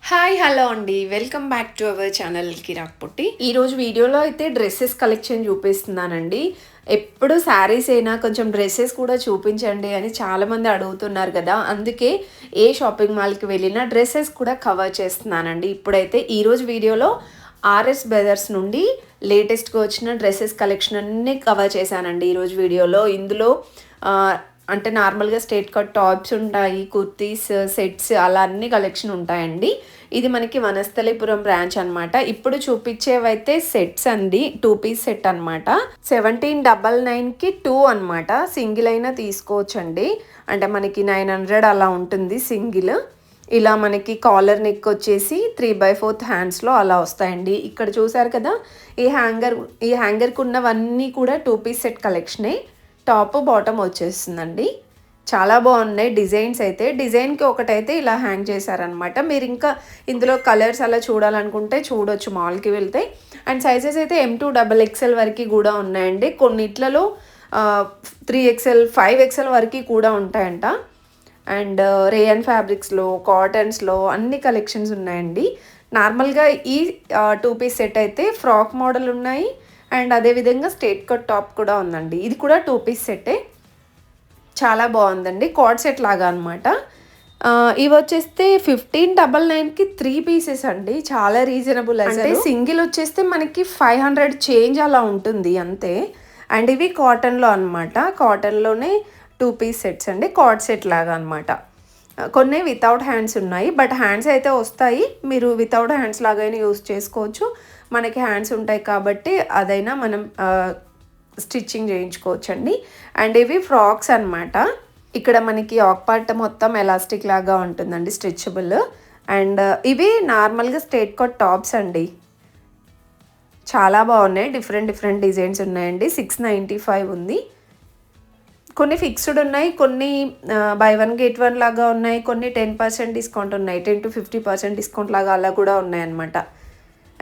Hi hello అండి welcome back to our channel Kirak Putti. ఈరోజు వీడియోలో అయితే డ్రెస్సెస్ కలెక్షన్ చూపిస్తున్నానండి. ఎప్పుడు శారీస్ అయినా కొంచెం డ్రెస్సెస్ కూడా చూపించండి అని చాలామంది అడుగుతున్నారు కదా, అందుకే ఏ షాపింగ్ మాల్కి వెళ్ళినా డ్రెస్సెస్ కూడా కవర్ చేస్తున్నానండి. ఇప్పుడైతే ఈరోజు వీడియోలో ఆర్ఎస్ బ్రదర్స్ నుండి లేటెస్ట్గా వచ్చిన డ్రెస్సెస్ కలెక్షన్ అన్నీ కవర్ చేశానండి ఈరోజు వీడియోలో. ఇందులో అంటే నార్మల్గా స్ట్రేట్ కట్ టాప్స్ ఉంటాయి, కుర్తీస్, సెట్స్ అలా అన్ని కలెక్షన్ ఉంటాయండి. ఇది మనకి వనస్థలిపురం బ్రాంచ్ అనమాట. ఇప్పుడు చూపించేవైతే సెట్స్ అండి, 2 పీస్ సెట్ అనమాట. 1799కి 2 అనమాట. సింగిల్ అయినా తీసుకోవచ్చండి. అంటే మనకి 900 అలా ఉంటుంది సింగిల్. ఇలా మనకి కాలర్ నెక్ వచ్చేసి 3/4 హ్యాండ్స్లో అలా వస్తాయండి. ఇక్కడ చూసారు కదా, ఈ హ్యాంగర్కి ఉన్నవన్నీ కూడా 2 పీస్ సెట్ కలెక్షనే. టాప్ బాటమ్ వచ్చేస్తుందండి. చాలా బాగున్నాయి డిజైన్స్ అయితే. డిజైన్కి ఒకటైతే ఇలా హ్యాంగ్ చేశారనమాట. మీరు ఇంకా ఇందులో కలర్స్ అలా చూడాలనుకుంటే చూడొచ్చు మాల్కి వెళ్తే. అండ్ సైజెస్ అయితే M2XXL వరకు కూడా ఉన్నాయండి. కొన్నిట్లలో 3XL 5XL వరకు కూడా ఉంటాయంట. అండ్ రేయన్ ఫ్యాబ్రిక్స్లో, కాటన్స్లో అన్ని కలెక్షన్స్ ఉన్నాయండి. నార్మల్గా ఈ 2 పీస్ సెట్ అయితే ఫ్రాక్ మోడల్ ఉన్నాయి. అండ్ అదేవిధంగా స్ట్రేట్ కట్ టాప్ కూడా ఉందండి. ఇది కూడా 2 పీస్ సెట్టే. చాలా బాగుందండి, కార్డ్ సెట్ లాగా అనమాట. ఇవి వచ్చేస్తే 1599కి 3 పీసెస్ అండి. చాలా రీజనబుల్. అంటే సింగిల్ వచ్చేస్తే మనకి 500 చేంజ్ అలా ఉంటుంది అంతే. అండ్ ఇవి కాటన్లో అనమాట. కాటన్లోనే 2 పీస్ సెట్స్ అండి, కార్డ్ సెట్ లాగా అనమాట. కొన్ని వితౌట్ హ్యాండ్స్ ఉన్నాయి, బట్ హ్యాండ్స్ అయితే వస్తాయి. మీరు వితౌట్ హ్యాండ్స్ లాగైనా యూస్ చేసుకోవచ్చు. మనకి హ్యాండ్స్ ఉంటాయి కాబట్టి అదైనా మనం స్టిచ్చింగ్ చేయించుకోవచ్చండి. అండ్ ఇవి ఫ్రాక్స్ అనమాట. ఇక్కడ మనకి ఆక్ పార్ట్ మొత్తం ఎలాస్టిక్ లాగా ఉంటుందండి, స్ట్రెచబుల్. అండ్ ఇవి నార్మల్గా స్ట్రేట్ కట్ టాప్స్ అండి. చాలా బాగున్నాయి, డిఫరెంట్ డిజైన్స్ ఉన్నాయండి. 695 ఉంది. కొన్ని ఫిక్స్డ్ ఉన్నాయి, కొన్ని బై 1 గెట్ 1 లాగా ఉన్నాయి, కొన్ని 10% డిస్కౌంట్ ఉన్నాయి, 10 to 50% డిస్కౌంట్ లాగా అలా కూడా ఉన్నాయన్నమాట.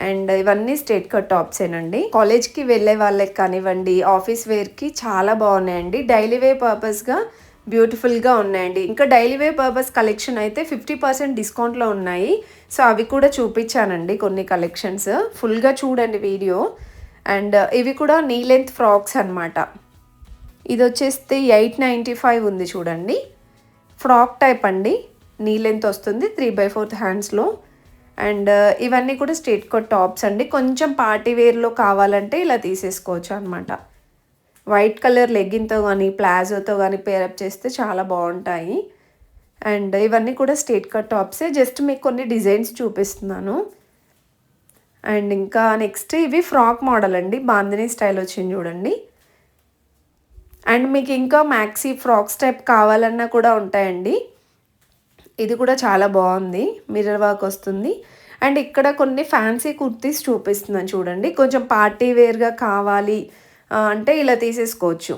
అండ్ ఇవన్నీ స్ట్రేట్ కట్ టాప్సేనండి. కాలేజ్కి వెళ్ళే వాళ్ళకి కానివ్వండి, ఆఫీస్ వేర్కి చాలా బాగున్నాయండి. డైలీ వేర్ పర్పస్గా బ్యూటిఫుల్గా ఉన్నాయండి. ఇంకా డైలీ వేర్ పర్పస్ కలెక్షన్ అయితే 50% డిస్కౌంట్లో ఉన్నాయి. సో అవి కూడా చూపించానండి కొన్ని కలెక్షన్స్. ఫుల్గా చూడండి వీడియో. అండ్ ఇవి కూడా నీ లెంత్ ఫ్రాక్స్ అనమాట. ఇది వచ్చేస్తే 895 ఉంది చూడండి. ఫ్రాక్ టైప్ అండి, నీ లెంత్ వస్తుంది, 3/4 హ్యాండ్స్లో. అండ్ ఇవన్నీ కూడా స్ట్రేట్ కట్ టాప్స్ అండి. కొంచెం పార్టీ వేర్లో కావాలంటే ఇలా తీసేసుకోవచ్చు అనమాట. వైట్ కలర్ లెగ్గిన్తో కానీ ప్లాజోతో కానీ పేరప్ చేస్తే చాలా బాగుంటాయి. అండ్ ఇవన్నీ కూడా స్ట్రేట్ కట్ టాప్సే. జస్ట్ మీకు కొన్ని డిజైన్స్ చూపిస్తున్నాను. అండ్ ఇంకా నెక్స్ట్ ఇవి ఫ్రాక్ మోడల్ అండి, బాందినీ స్టైల్ వచ్చింది చూడండి. అండ్ మీకు ఇంకా మ్యాక్సీ ఫ్రాక్స్ టైప్ కావాలన్నా కూడా ఉంటాయండి. ఇది కూడా చాలా బాగుంది, మిర్రర్ వర్క్ వస్తుంది. అండ్ ఇక్కడ కొన్ని ఫ్యాన్సీ కుర్తీస్ చూపిస్తున్నాను చూడండి. కొంచెం పార్టీ వేర్గా కావాలి అంటే ఇలా తీసేసుకోవచ్చు.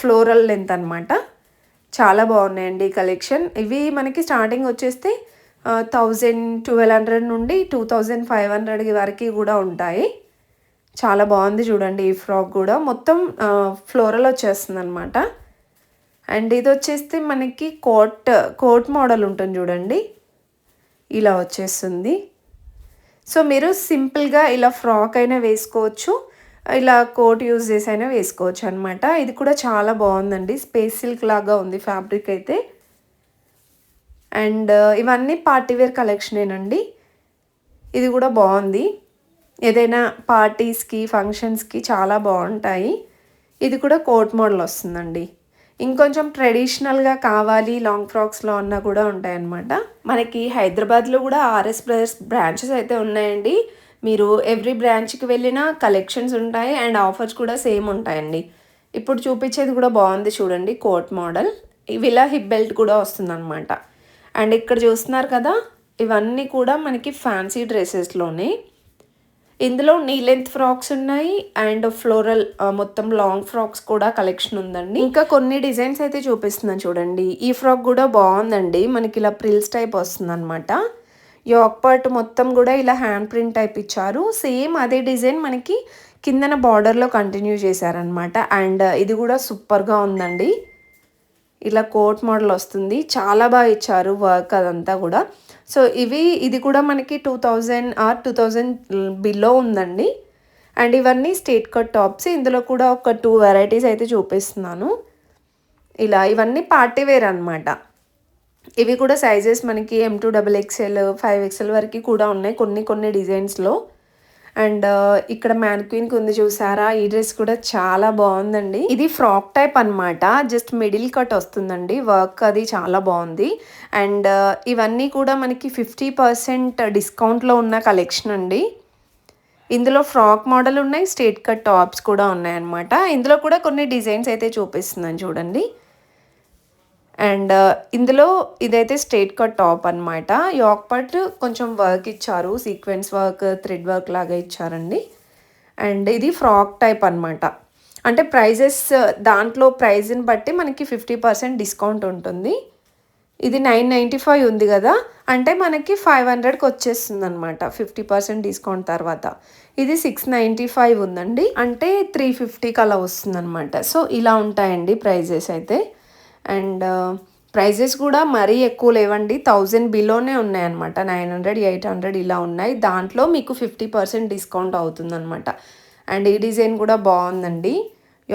ఫ్లోరల్ లెంత్ అనమాట. చాలా బాగున్నాయండి ఈ కలెక్షన్. ఇవి మనకి స్టార్టింగ్ వచ్చేస్తే 1200 నుండి 2500 వరకు కూడా ఉంటాయి. చాలా బాగుంది చూడండి. ఈ ఫ్రాక్ కూడా మొత్తం ఫ్లోరల్ వచ్చేస్తుంది అనమాట. అండ్ ఇది వచ్చేస్తే మనకి కోట్ మోడల్ ఉంటుంది చూడండి, ఇలా వచ్చేస్తుంది. సో మీరు సింపుల్గా ఇలా ఫ్రాక్ అయినా వేసుకోవచ్చు, ఇలా కోట్ యూజ్ చేసి అయినా వేసుకోవచ్చు అనమాట. ఇది కూడా చాలా బాగుందండి, స్పేస్ సిల్క్ లాగా ఉంది ఫ్యాబ్రిక్ అయితే. అండ్ ఇవన్నీ పార్టీవేర్ కలెక్షనేనండి. ఇది కూడా బాగుంది, ఏదైనా పార్టీస్కి ఫంక్షన్స్కి చాలా బాగుంటాయి. ఇది కూడా కోట్ మోడల్ వస్తుందండి. ఇంకొంచెం ట్రెడిషనల్గా కావాలి లాంగ్ ఫ్రాక్స్లో అన్నా కూడా ఉంటాయన్నమాట. మనకి హైదరాబాద్లో కూడా ఆర్ఎస్ బ్రదర్స్ బ్రాంచెస్ అయితే ఉన్నాయండి. మీరు ఎవ్రీ బ్రాంచ్కి వెళ్ళినా కలెక్షన్స్ ఉంటాయి అండ్ ఆఫర్స్ కూడా సేమ్ ఉంటాయండి. ఇప్పుడు చూపించేది కూడా బాగుంది చూడండి, కోట్ మోడల్. ఇవిలా హిప్ బెల్ట్ కూడా వస్తుందన్నమాట. అండ్ ఇక్కడ చూస్తున్నారు కదా, ఇవన్నీ కూడా మనకి ఫ్యాన్సీ డ్రెస్సెస్లోనే. ఇందులో నీ లెంత్ ఫ్రాక్స్ ఉన్నాయి అండ్ ఫ్లోరల్ మొత్తం లాంగ్ ఫ్రాక్స్ కూడా కలెక్షన్ ఉందండి. ఇంకా కొన్ని డిజైన్స్ అయితే చూపిస్తున్నాను చూడండి. ఈ ఫ్రాక్ కూడా బాగుందండి, మనకి ఇలా ప్రిల్స్ టైప్ వస్తుంది అనమాట. యోక్ పార్ట్ మొత్తం కూడా ఇలా హ్యాండ్ ప్రింట్ టైప్ ఇచ్చారు. సేమ్ అదే డిజైన్ మనకి కిందన బార్డర్లో కంటిన్యూ చేశారనమాట. అండ్ ఇది కూడా సూపర్గా ఉందండి. ఇలా కోట్ మోడల్ వస్తుంది, చాలా బాగా ఇచ్చారు వర్క్ అదంతా కూడా. సో ఇది కూడా మనకి 2000 ఆర్ 2000 బిలో ఉందండి. అండ్ ఇవన్నీ స్ట్రెయిట్ కట్ టాప్స్. ఇందులో కూడా ఒక 2 వెరైటీస్ అయితే చూపిస్తున్నాను. ఇవన్నీ పార్టీ వేర్ అనమాట. ఇవి కూడా సైజెస్ మనకి M2 XXL 5XL వరకు కూడా ఉన్నాయి కొన్ని డిజైన్స్లో. అండ్ ఇక్కడ మ్యాన్క్వీన్కి ఉంది చూసారా, ఈ డ్రెస్ కూడా చాలా బాగుందండి. ఇది ఫ్రాక్ టైప్ అనమాట, జస్ట్ మిడిల్ కట్ వస్తుందండి, వర్క్ అది చాలా బాగుంది. అండ్ ఇవన్నీ కూడా మనకి 50% డిస్కౌంట్లో ఉన్న కలెక్షన్ అండి. ఇందులో ఫ్రాక్ మోడల్ ఉన్నాయి, స్ట్రెయిట్ కట్ టాప్స్ కూడా ఉన్నాయన్నమాట. ఇందులో కూడా కొన్ని డిజైన్స్ అయితే చూపిస్తున్నాను చూడండి. అండ్ ఇందులో ఇదైతే స్ట్రెయిట్ కట్ టాప్ అనమాట. యోక్ పార్ట్ కొంచెం వర్క్ ఇచ్చారు, సీక్వెన్స్ వర్క్, థ్రెడ్ వర్క్ లాగా ఇచ్చారండి. అండ్ ఇది ఫ్రాక్ టైప్ అనమాట. అంటే ప్రైజెస్ దాంట్లో ప్రైజ్ని బట్టి మనకి 50% డిస్కౌంట్ ఉంటుంది. ఇది 995 ఉంది కదా, అంటే మనకి 500కి వచ్చేస్తుంది అనమాట 50% డిస్కౌంట్ తర్వాత. ఇది 695 ఉందండి, అంటే 350కి అలా వస్తుంది అనమాట. సో ఇలా ఉంటాయండి ప్రైజెస్ అయితే. అండ్ ప్రైజెస్ కూడా మరీ ఎక్కువ లేవండి, 1000 బిలోనే ఉన్నాయన్నమాట. 900, 800 ఇలా ఉన్నాయి. దాంట్లో మీకు 50% డిస్కౌంట్ అవుతుందన్నమాట. అండ్ ఈ డిజైన్ కూడా బాగుందండి,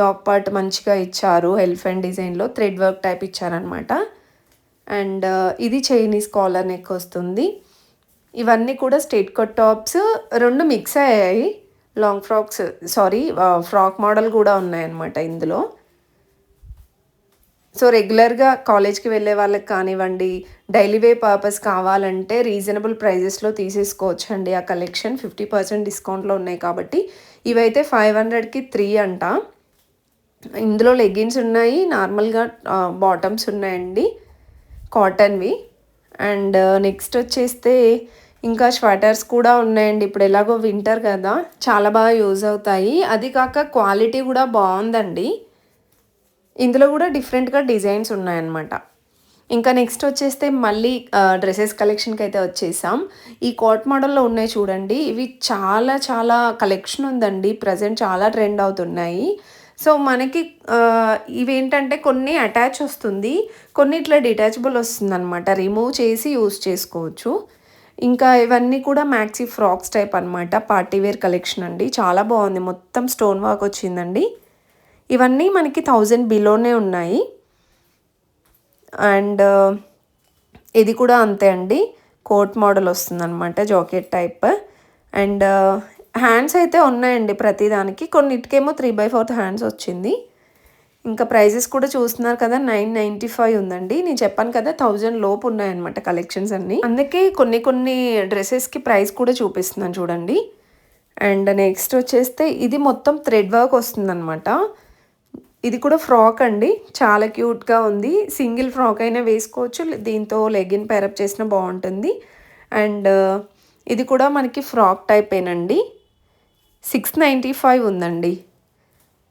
యోక్ పార్ట్ మంచిగా ఇచ్చారు, ఎలిఫెంట్ డిజైన్లో థ్రెడ్ వర్క్ టైప్ ఇచ్చారనమాట. అండ్ ఇది చైనీస్ కాలర్ నెక్ వస్తుంది. ఇవన్నీ కూడా స్ట్రెయిట్ కట్ టాప్స్, 2 మిక్స్ అయ్యాయి. లాంగ్ ఫ్రాక్స్, ఫ్రాక్ మోడల్ కూడా ఉన్నాయన్నమాట ఇందులో. సో రెగ్యులర్గా కాలేజ్కి వెళ్ళే వాళ్ళకి కానివ్వండి, డైలీ వే పర్పస్ కావాలంటే రీజనబుల్ ప్రైజెస్లో తీసేసుకోవచ్చు అండి. ఆ కలెక్షన్ 50% డిస్కౌంట్లో ఉన్నాయి కాబట్టి. ఇవైతే 500కి 3 అంట. ఇందులో లెగ్గిన్స్ ఉన్నాయి, నార్మల్గా బాటమ్స్ ఉన్నాయండి, కాటన్వి. అండ్ నెక్స్ట్ వచ్చేస్తే ఇంకా స్వెటర్స్ కూడా ఉన్నాయండి. ఇప్పుడు ఎలాగో వింటర్ కదా, చాలా బాగా యూజ్ అవుతాయి. అది కాక క్వాలిటీ కూడా బాగుందండి. ఇందులో కూడా డిఫరెంట్గా డిజైన్స్ ఉన్నాయన్నమాట. ఇంకా నెక్స్ట్ వచ్చేస్తే మళ్ళీ డ్రెస్సెస్ కలెక్షన్కి అయితే వచ్చేసాం. ఈ కోట్ మోడల్లో ఉన్నాయి చూడండి, ఇవి చాలా కలెక్షన్ ఉందండి. ప్రజెంట్ చాలా ట్రెండ్ అవుతున్నాయి. సో మనకి ఇవేంటంటే కొన్ని అటాచ్ వస్తుంది, కొన్ని ఇట్లా డిటాచబుల్ వస్తుంది అనమాట, రిమూవ్ చేసి యూస్ చేసుకోవచ్చు. ఇంకా ఇవన్నీ కూడా మ్యాక్సీ ఫ్రాక్స్ టైప్ అనమాట, పార్టీ వేర్ కలెక్షన్ అండి. చాలా బాగుంది, మొత్తం స్టోన్ వర్క్ వచ్చిందండి. ఇవన్నీ మనకి 1000 బిలోనే ఉన్నాయి. అండ్ ఇది కూడా అంతే అండి, కోట్ మోడల్ వస్తుందన్నమాట, జాకెట్ టైప్. అండ్ హ్యాండ్స్ అయితే ఉన్నాయండి ప్రతిదానికి, కొన్నిటికేమో 3/4 హ్యాండ్స్ వచ్చింది. ఇంకా ప్రైజెస్ కూడా చూస్తున్నారు కదా, 995 ఉందండి. నేను చెప్పాను కదా 1000 లోపు ఉన్నాయన్నమాట కలెక్షన్స్ అన్నీ, అందుకే కొన్ని డ్రెస్సెస్కి ప్రైస్ కూడా చూపిస్తున్నాను చూడండి. అండ్ నెక్స్ట్ వచ్చేస్తే ఇది మొత్తం థ్రెడ్ వర్క్ వస్తుందన్నమాట. ఇది కూడా ఫ్రాక్ అండి, చాలా క్యూట్గా ఉంది. సింగిల్ ఫ్రాక్ అయినా వేసుకోవచ్చు, దీంతో లెగిన్ పేరప్ చేసినా బాగుంటుంది. అండ్ ఇది కూడా మనకి ఫ్రాక్ టైపేనండి. 695 ఉందండి.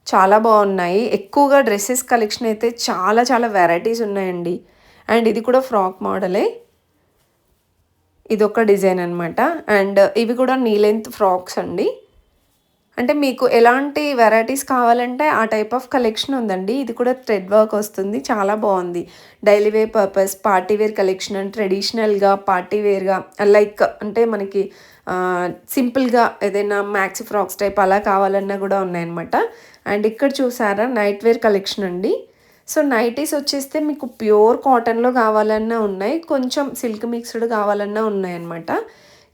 చాలా బాగున్నాయి, ఎక్కువగా డ్రెస్సెస్ కలెక్షన్ అయితే చాలా వెరైటీస్ ఉన్నాయండి. అండ్ ఇది కూడా ఫ్రాక్ మోడలే, ఇదొక డిజైన్ అనమాట. అండ్ ఇవి కూడా నీ లెంత్ ఫ్రాక్స్ అండి. అంటే మీకు ఎలాంటి వెరైటీస్ కావాలంటే ఆ టైప్ ఆఫ్ కలెక్షన్ ఉందండి. ఇది కూడా థ్రెడ్ వర్క్ వస్తుంది, చాలా బాగుంది. Daily wear purpose, party wear collection, and ట్రెడిషనల్గా పార్టీ వేర్గా, లైక్ అంటే మనకి సింపుల్గా ఏదైనా మ్యాక్సీ ఫ్రాక్స్ టైప్ అలా కావాలన్నా కూడా ఉన్నాయన్నమాట. అండ్ ఇక్కడ చూసారా నైట్ వేర్ కలెక్షన్ అండి. సో నైటీస్ వచ్చేస్తే మీకు ప్యూర్ కాటన్లో కావాలన్నా ఉన్నాయి, కొంచెం సిల్క్ మిక్స్డ్ కావాలన్నా ఉన్నాయన్నమాట.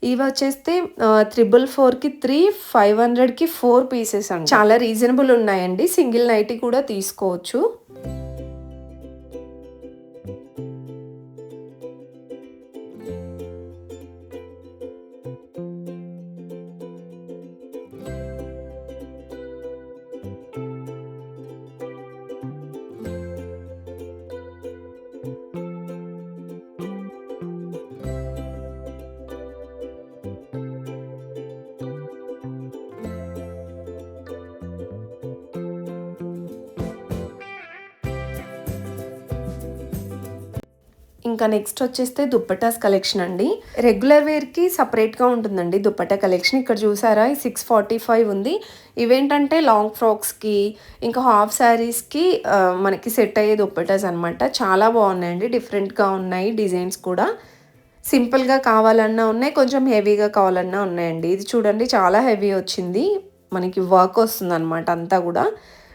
ఇవి వచ్చేస్తే 444కి 3, 500కి 4 పీసెస్ అండి. చాలా రీజనబుల్ ఉన్నాయండి, సింగిల్ నైటీ కూడా తీసుకోవచ్చు. ఇంకా నెక్స్ట్ వచ్చేస్తే దుప్పటాస్ కలెక్షన్ అండి. రెగ్యులర్ వేర్కి సపరేట్గా ఉంటుందండి దుప్పటా కలెక్షన్. ఇక్కడ చూసారా 645 ఉంది. ఇవేంటంటే లాంగ్ ఫ్రాక్స్కి ఇంకా హాఫ్ శారీస్కి మనకి సెట్ అయ్యే దుప్పటాస్ అనమాట. చాలా బాగున్నాయండి, డిఫరెంట్గా ఉన్నాయి డిజైన్స్ కూడా. సింపుల్‌గా కావాలన్నా ఉన్నాయి, కొంచెం హెవీగా కావాలన్నా ఉన్నాయండి. ఇది చూడండి చాలా హెవీ వచ్చింది. మనకి వర్క్ వస్తుందనమాట అంతా గూడా.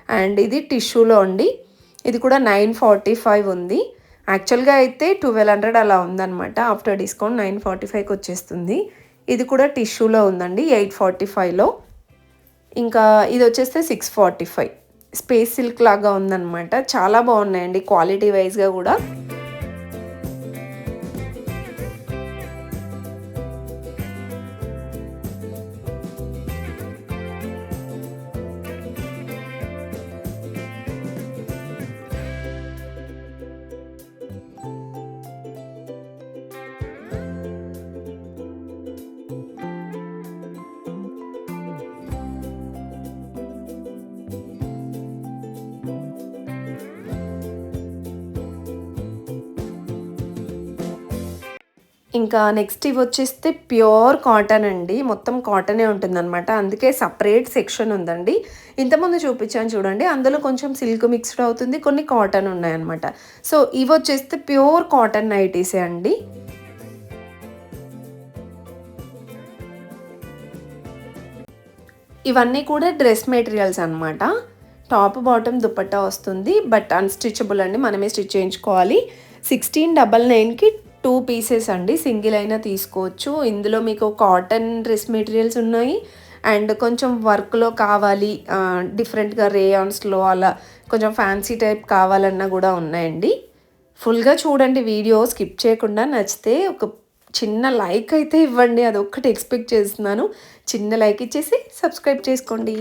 అండ్ ఇది టిష్యూలో అండి. ఇది కూడా 945 ఉంది. యాక్చువల్‌గా అయితే 1200 అలా ఉందనమాట. ఆఫ్టర్ డిస్కౌంట్ 945కి వచ్చేస్తుంది. ఇది కూడా టిష్యూలో ఉందండి 845లో. ఇంకా ఇది వచ్చేస్తే 645. స్పేస్ సిల్క్ లాగా ఉందనమాట. చాలా బాగున్నాయండి క్వాలిటీ వైజ్‌గా కూడా. ఇంకా నెక్స్ట్ ఇవి వచ్చేస్తే ప్యూర్ కాటన్ అండి. మొత్తం కాటనే ఉంటుందన్నమాట. అందుకే సపరేట్ సెక్షన్ ఉందండి. ఇంతకుముందు చూపించాను చూడండి, అందులో కొంచెం సిల్క్ మిక్స్డ్ అవుతుంది, కొన్ని కాటన్ ఉన్నాయన్నమాట. సో ఇవి వచ్చేస్తే ప్యూర్ కాటన్ నైటీసే అండి. ఇవన్నీ కూడా డ్రెస్ మెటీరియల్స్ అనమాట. టాప్ బాటమ్ దుపట్టా వస్తుంది, బట్ అన్‌స్టిచబుల్ అండి, మనమే స్టిచ్ చేయించుకోవాలి. 1699కి 2 పీసెస్ అండి. సింగిల్ అయినా తీసుకోవచ్చు. ఇందులో మీకు కాటన్ డ్రెస్ మెటీరియల్స్ ఉన్నాయి, అండ్ కొంచెం వర్క్‌లో కావాలి, డిఫరెంట్‌గా రేయాన్స్‌లో అలా కొంచెం ఫ్యాన్సీ టైప్ కావాలన్నా కూడా ఉన్నాయండి. ఫుల్‌గా చూడండి వీడియో స్కిప్ చేయకుండా. నచ్చితే ఒక చిన్న లైక్ అయితే ఇవ్వండి, అదొక్కటి ఎక్స్పెక్ట్ చేస్తున్నాను. చిన్న లైక్ ఇచ్చేసి సబ్స్క్రైబ్ చేసుకోండి.